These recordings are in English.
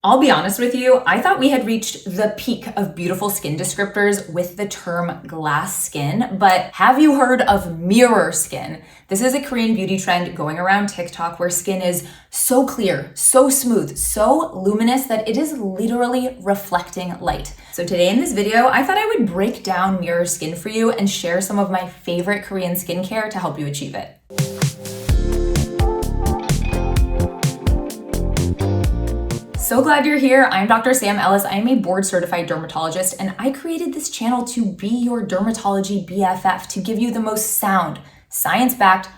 I'll be honest with you, I thought we had reached the peak of beautiful skin descriptors with the term glass skin, but have you heard of mirror skin? This is a Korean beauty trend going around TikTok where skin is so clear, so smooth, so luminous that it is literally reflecting light. So today in this video, I thought I would break down mirror skin for you and share some of my favorite Korean skincare to help you achieve it. So glad you're here. I'm Dr. Sam Ellis. I am a board certified dermatologist, and I created this channel to be your dermatology BFF, to give you the most sound, science-backed,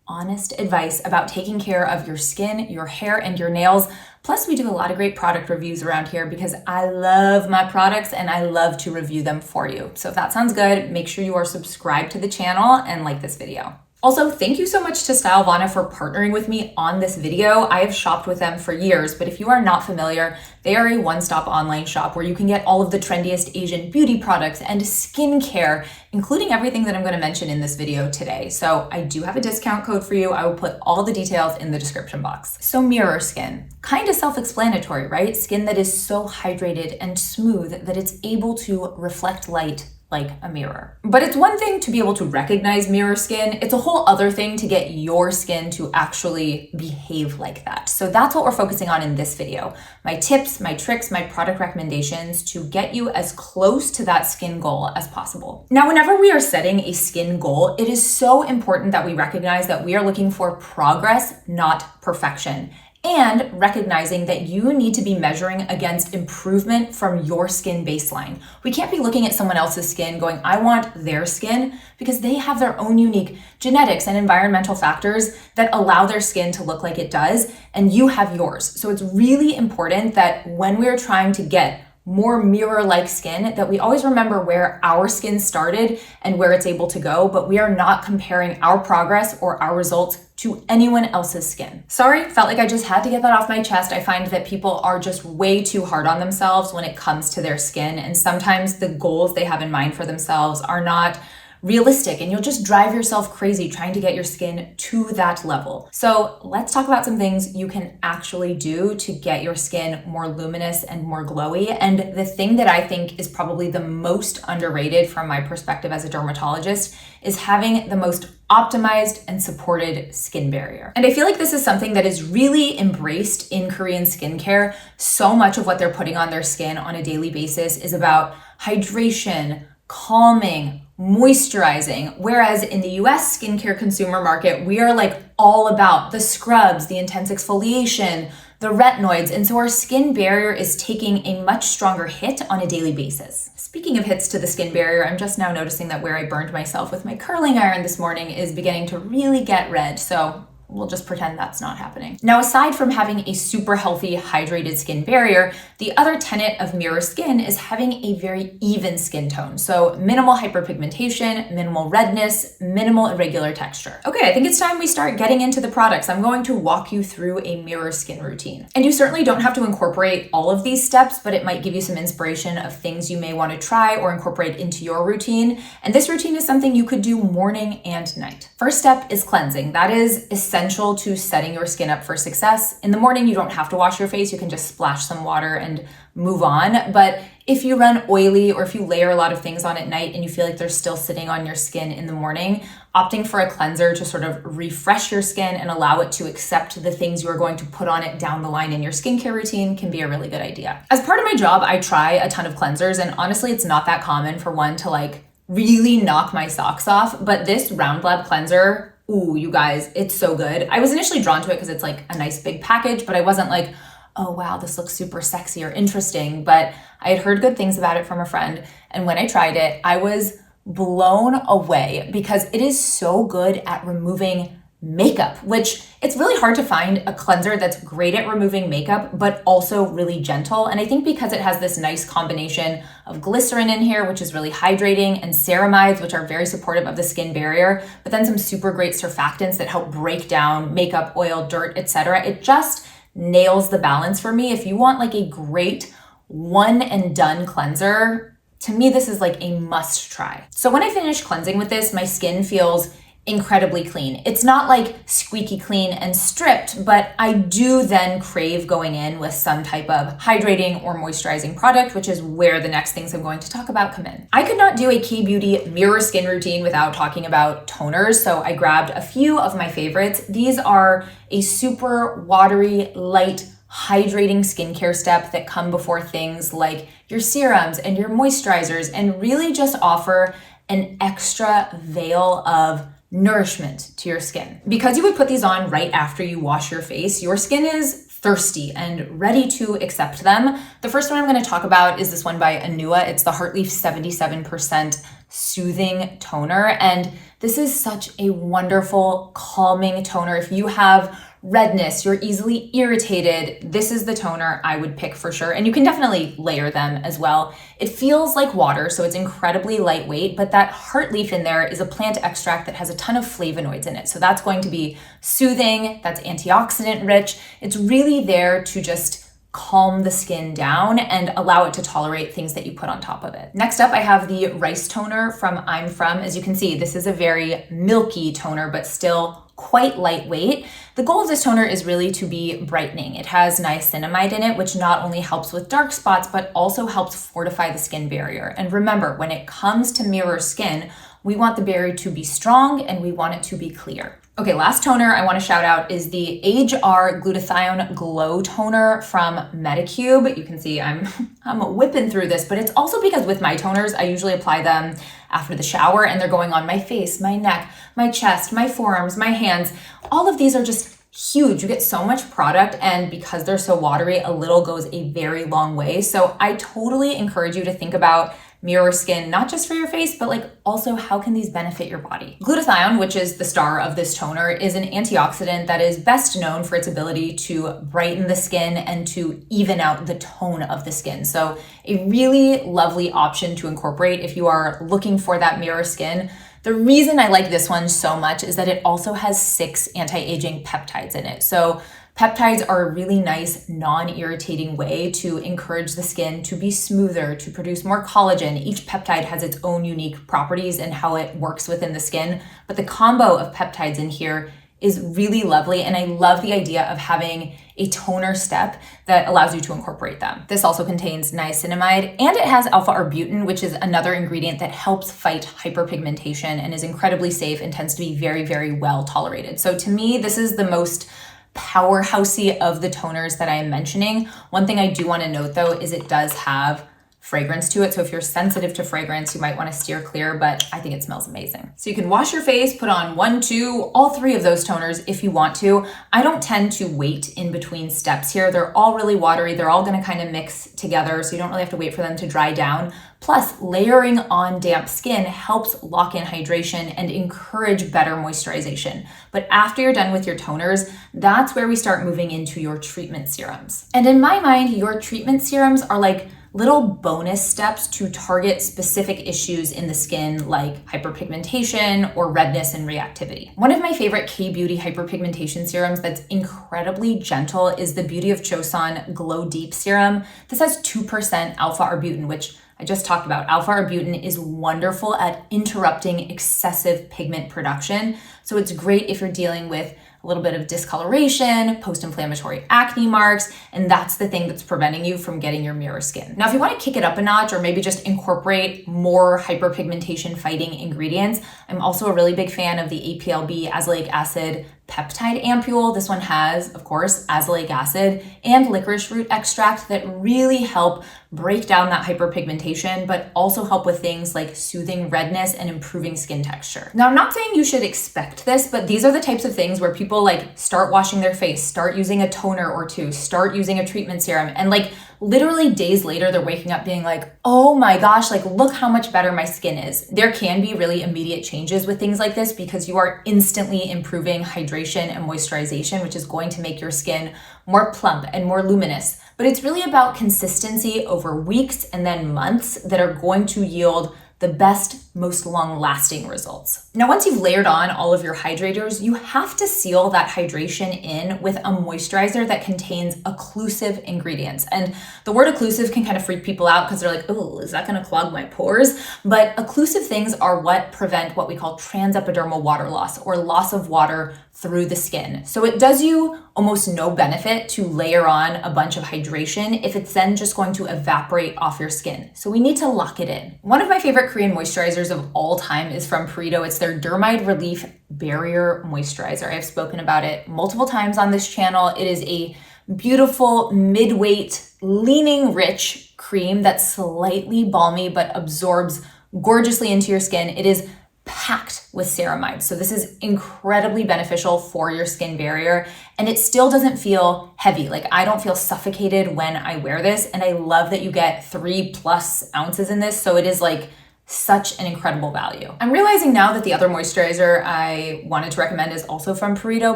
honest advice about taking care of your skin, your hair, and your nails. Plus, we do a lot of great product reviews around here because I love my products and I love to review them for you. So if that sounds good, make sure you are subscribed to the channel and like this video. Also, thank you so much to Stylevana for partnering with me on this video. I have shopped with them for years, but if you are not familiar, they are a one-stop online shop where you can get all of the trendiest Asian beauty products and skincare, including everything that I'm going to mention in this video today. So I do have a discount code for you. I will put all the details in the description box. So mirror skin, kind of self-explanatory, right? Skin that is so hydrated and smooth that it's able to reflect light like a mirror. But it's one thing to be able to recognize mirror skin. It's a whole other thing to get your skin to actually behave like that. So that's what we're focusing on in this video. My tips, my tricks, my product recommendations to get you as close to that skin goal as possible. Now, whenever we are setting a skin goal, it is so important that we recognize that we are looking for progress, not perfection. And recognizing that you need to be measuring against improvement from your skin baseline. We can't be looking at someone else's skin going, I want their skin, because they have their own unique genetics and environmental factors that allow their skin to look like it does, and you have yours. So it's really important that when we're trying to get more mirror-like skin, that we always remember where our skin started and where it's able to go, but we are not comparing our progress or our results to anyone else's skin. Sorry, felt like I just had to get that off my chest. I find that people are just way too hard on themselves when it comes to their skin, and sometimes the goals they have in mind for themselves are not realistic, and you'll just drive yourself crazy trying to get your skin to that level. So let's talk about some things you can actually do to get your skin more luminous and more glowy. And the thing that I think is probably the most underrated from my perspective as a dermatologist is having the most optimized and supported skin barrier. And I feel like this is something that is really embraced in Korean skincare. So much of what they're putting on their skin on a daily basis is about hydration, calming, moisturizing, whereas in the US skincare consumer market, we are like all about the scrubs, the intense exfoliation, the retinoids, and so our skin barrier is taking a much stronger hit on a daily basis. Speaking of hits to the skin barrier, I'm just now noticing that where I burned myself with my curling iron this morning is beginning to really get red, so we'll just pretend that's not happening. Now, aside from having a super healthy, hydrated skin barrier, the other tenet of mirror skin is having a very even skin tone. So minimal hyperpigmentation, minimal redness, minimal irregular texture. Okay, I think it's time we start getting into the products. I'm going to walk you through a mirror skin routine. And you certainly don't have to incorporate all of these steps, but it might give you some inspiration of things you may want to try or incorporate into your routine. And this routine is something you could do morning and night. First step is cleansing. That is essential to setting your skin up for success. In the morning, you don't have to wash your face. You can just splash some water and move on. But if you run oily or if you layer a lot of things on at night and you feel like they're still sitting on your skin in the morning, opting for a cleanser to sort of refresh your skin and allow it to accept the things you are going to put on it down the line in your skincare routine can be a really good idea. As part of my job, I try a ton of cleansers, and honestly, it's not that common for one to like really knock my socks off. But this Round Lab cleanser, ooh, you guys, it's so good. I was initially drawn to it because it's like a nice big package, but I wasn't like, oh wow, this looks super sexy or interesting. But I had heard good things about it from a friend. And when I tried it, I was blown away because it is so good at removing makeup, which it's really hard to find a cleanser that's great at removing makeup, but also really gentle. And I think because it has this nice combination of glycerin in here, which is really hydrating, and ceramides, which are very supportive of the skin barrier, but then some super great surfactants that help break down makeup, oil, dirt, etc. It just nails the balance for me. If you want like a great one and done cleanser, to me, this is like a must try. So when I finish cleansing with this, my skin feels incredibly clean. It's not like squeaky clean and stripped, but I do then crave going in with some type of hydrating or moisturizing product, which is where the next things I'm going to talk about come in. I could not do a K-Beauty mirror skin routine without talking about toners, so I grabbed a few of my favorites. These are a super watery, light, hydrating skincare step that come before things like your serums and your moisturizers, and really just offer an extra veil of nourishment to your skin. Because you would put these on right after you wash your face, your skin is thirsty and ready to accept them. The first one I'm going to talk about is this one by Anua. It's the Heartleaf 77% Soothing Toner, and this is such a wonderful, calming toner. If you have redness, you're easily irritated, this is the toner I would pick for sure. And you can definitely layer them as well. It feels like water, so it's incredibly lightweight, but that heart leaf in there is a plant extract that has a ton of flavonoids in it. So that's going to be soothing, that's antioxidant rich. It's really there to just calm the skin down and allow it to tolerate things that you put on top of it. Next up, I have the Rice Toner from I'm From. As you can see, this is a very milky toner, but still quite lightweight. The goal of this toner is really to be brightening. It has niacinamide in it, which not only helps with dark spots, but also helps fortify the skin barrier. And remember, when it comes to mirror skin, we want the barrier to be strong and we want it to be clear. Okay, last toner I want to shout out is the Age R Glutathione Glow Toner from Medicube. You can see I'm whipping through this, but it's also because with my toners, I usually apply them after the shower and they're going on my face, my neck, my chest, my forearms, my hands. All of these are just huge. You get so much product, and because they're so watery, a little goes a very long way. So I totally encourage you to think about mirror skin, not just for your face, but like also how can these benefit your body? Glutathione, which is the star of this toner, is an antioxidant that is best known for its ability to brighten the skin and to even out the tone of the skin. So a really lovely option to incorporate if you are looking for that mirror skin. The reason I like this one so much is that it also has 6 anti-aging peptides in it. So peptides are a really nice, non-irritating way to encourage the skin to be smoother, to produce more collagen. Each peptide has its own unique properties and how it works within the skin, but the combo of peptides in here is really lovely, and I love the idea of having a toner step that allows you to incorporate them. This also contains niacinamide, and it has alpha-arbutin, which is another ingredient that helps fight hyperpigmentation and is incredibly safe and tends to be very, very well tolerated. So to me, this is the most powerhousey of the toners that I am mentioning. One thing I do want to note though is it does have fragrance to it. So if you're sensitive to fragrance, you might want to steer clear, but I think it smells amazing. So you can wash your face, put on 1, 2, all 3 of those toners if you want to. I don't tend to wait in between steps here. They're all really watery. They're all going to kind of mix together, so you don't really have to wait for them to dry down. Plus, layering on damp skin helps lock in hydration and encourage better moisturization. But after you're done with your toners, that's where we start moving into your treatment serums. And in my mind, your treatment serums are like little bonus steps to target specific issues in the skin like hyperpigmentation or redness and reactivity. One of my favorite K-Beauty hyperpigmentation serums that's incredibly gentle is the Beauty of Chosun Glow Deep Serum. This has 2% alpha-arbutin, which I just talked about. Alpha-arbutin is wonderful at interrupting excessive pigment production. So it's great if you're dealing with a little bit of discoloration, post-inflammatory acne marks, and that's the thing that's preventing you from getting your mirror skin. Now, if you want to kick it up a notch or maybe just incorporate more hyperpigmentation fighting ingredients, I'm also a really big fan of the APLB azelaic acid peptide ampule. This one has, of course, azelaic acid and licorice root extract that really help break down that hyperpigmentation, but also help with things like soothing redness and improving skin texture. Now, I'm not saying you should expect this, but these are the types of things where people like start washing their face, start using a toner or two, start using a treatment serum, and like literally days later, they're waking up being like, oh my gosh, like look how much better my skin is. There can be really immediate changes with things like this because you are instantly improving hydration and moisturization, which is going to make your skin more plump and more luminous. But it's really about consistency over weeks and then months that are going to yield the best, most long-lasting results. Now, once you've layered on all of your hydrators, you have to seal that hydration in with a moisturizer that contains occlusive ingredients. And the word occlusive can kind of freak people out because they're like, oh, is that gonna clog my pores? But occlusive things are what prevent what we call transepidermal water loss, or loss of water through the skin. So it does you almost no benefit to layer on a bunch of hydration if it's then just going to evaporate off your skin. So we need to lock it in. One of my favorite Korean moisturizers of all time is from Perito. It's their Dermide Relief Barrier Moisturizer. I've spoken about it multiple times on this channel. It is a beautiful, mid-weight, leaning rich cream that's slightly balmy but absorbs gorgeously into your skin. It is packed with ceramides. So this is incredibly beneficial for your skin barrier, and it still doesn't feel heavy. Like, I don't feel suffocated when I wear this, and I love that you get 3+ ounces in this. So it is like such an incredible value. I'm realizing now that the other moisturizer I wanted to recommend is also from Perito,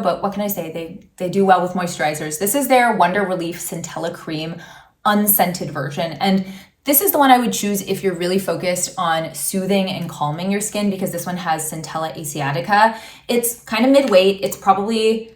but what can I say? They do well with moisturizers. This is their Wonder Relief Centella Cream unscented version. And this is the one I would choose if you're really focused on soothing and calming your skin, because this one has Centella asiatica. It's kind of mid-weight. It's probably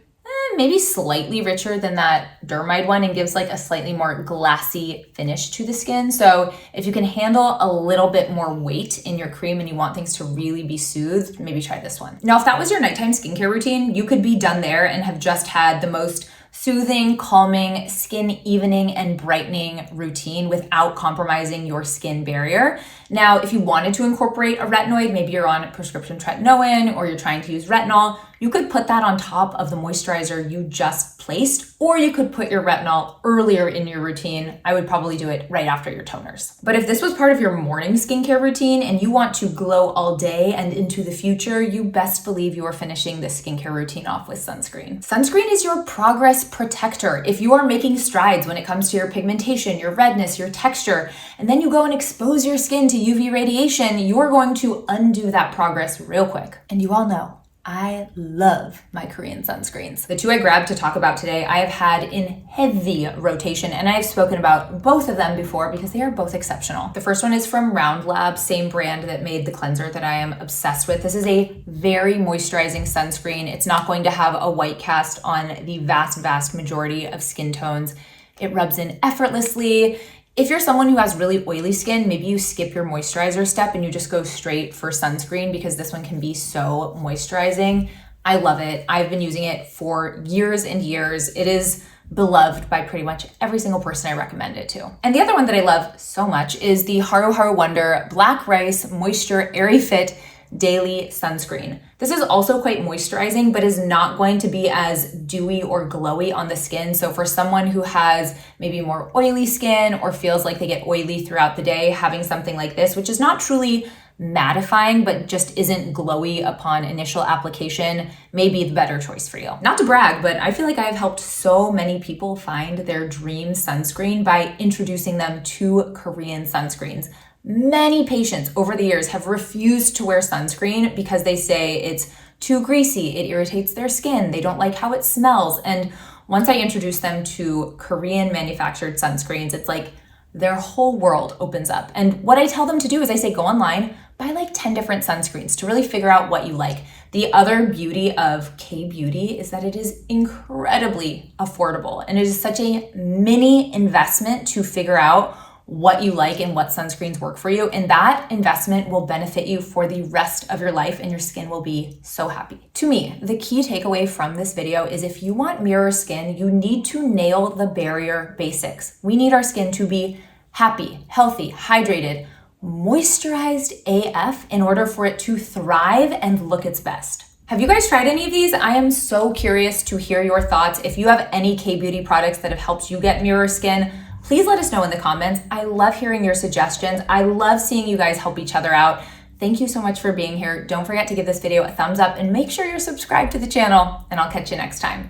maybe slightly richer than that Dermide one and gives like a slightly more glassy finish to the skin. So if you can handle a little bit more weight in your cream and you want things to really be soothed, maybe try this one. Now, if that was your nighttime skincare routine, you could be done there and have just had the most soothing, calming, skin evening, and brightening routine without compromising your skin barrier. Now, if you wanted to incorporate a retinoid, maybe you're on prescription tretinoin or you're trying to use retinol, you could put that on top of the moisturizer you just placed, or you could put your retinol earlier in your routine. I would probably do it right after your toners. But if this was part of your morning skincare routine and you want to glow all day and into the future, you best believe you are finishing this skincare routine off with sunscreen. Sunscreen is your progress protector. If you are making strides when it comes to your pigmentation, your redness, your texture, and then you go and expose your skin to UV radiation, you're going to undo that progress real quick. And you all know, I love my Korean sunscreens. The two I grabbed to talk about today, I have had in heavy rotation, and I've spoken about both of them before because they are both exceptional. The first one is from Round Lab, same brand that made the cleanser that I am obsessed with. This is a very moisturizing sunscreen. It's not going to have a white cast on the vast majority of skin tones. It rubs in effortlessly. If you're someone who has really oily skin, maybe you skip your moisturizer step and you just go straight for sunscreen because this one can be so moisturizing. I love it. I've been using it for years and years. It is beloved by pretty much every single person I recommend it to. And the other one that I love so much is the Haru Haru Wonder Black Rice Moisture Airy Fit Daily Sunscreen. This is also quite moisturizing, but is not going to be as dewy or glowy on the skin. So for someone who has maybe more oily skin or feels like they get oily throughout the day, having something like this, which is not truly mattifying, but just isn't glowy upon initial application, may be the better choice for you. Not to brag, but I feel like I have helped so many people find their dream sunscreen by introducing them to Korean sunscreens. Many patients over the years have refused to wear sunscreen because they say it's too greasy, it irritates their skin, they don't like how it smells. And once I introduce them to Korean manufactured sunscreens, it's like their whole world opens up. And what I tell them to do is I say, go online, buy like 10 different sunscreens to really figure out what you like. The other beauty of K-beauty is that it is incredibly affordable, and it is such a mini investment to figure out what you like and what sunscreens work for you. And that investment will benefit you for the rest of your life, and your skin will be so happy. To me, the key takeaway from this video is if you want mirror skin, you need to nail the barrier basics. We need our skin to be happy, healthy, hydrated, moisturized AF in order for it to thrive and look its best. Have you guys tried any of these? I am so curious to hear your thoughts. If you have any K-beauty products that have helped you get mirror skin, please let us know in the comments. I love hearing your suggestions. I love seeing you guys help each other out. Thank you so much for being here. Don't forget to give this video a thumbs up and make sure you're subscribed to the channel, and I'll catch you next time.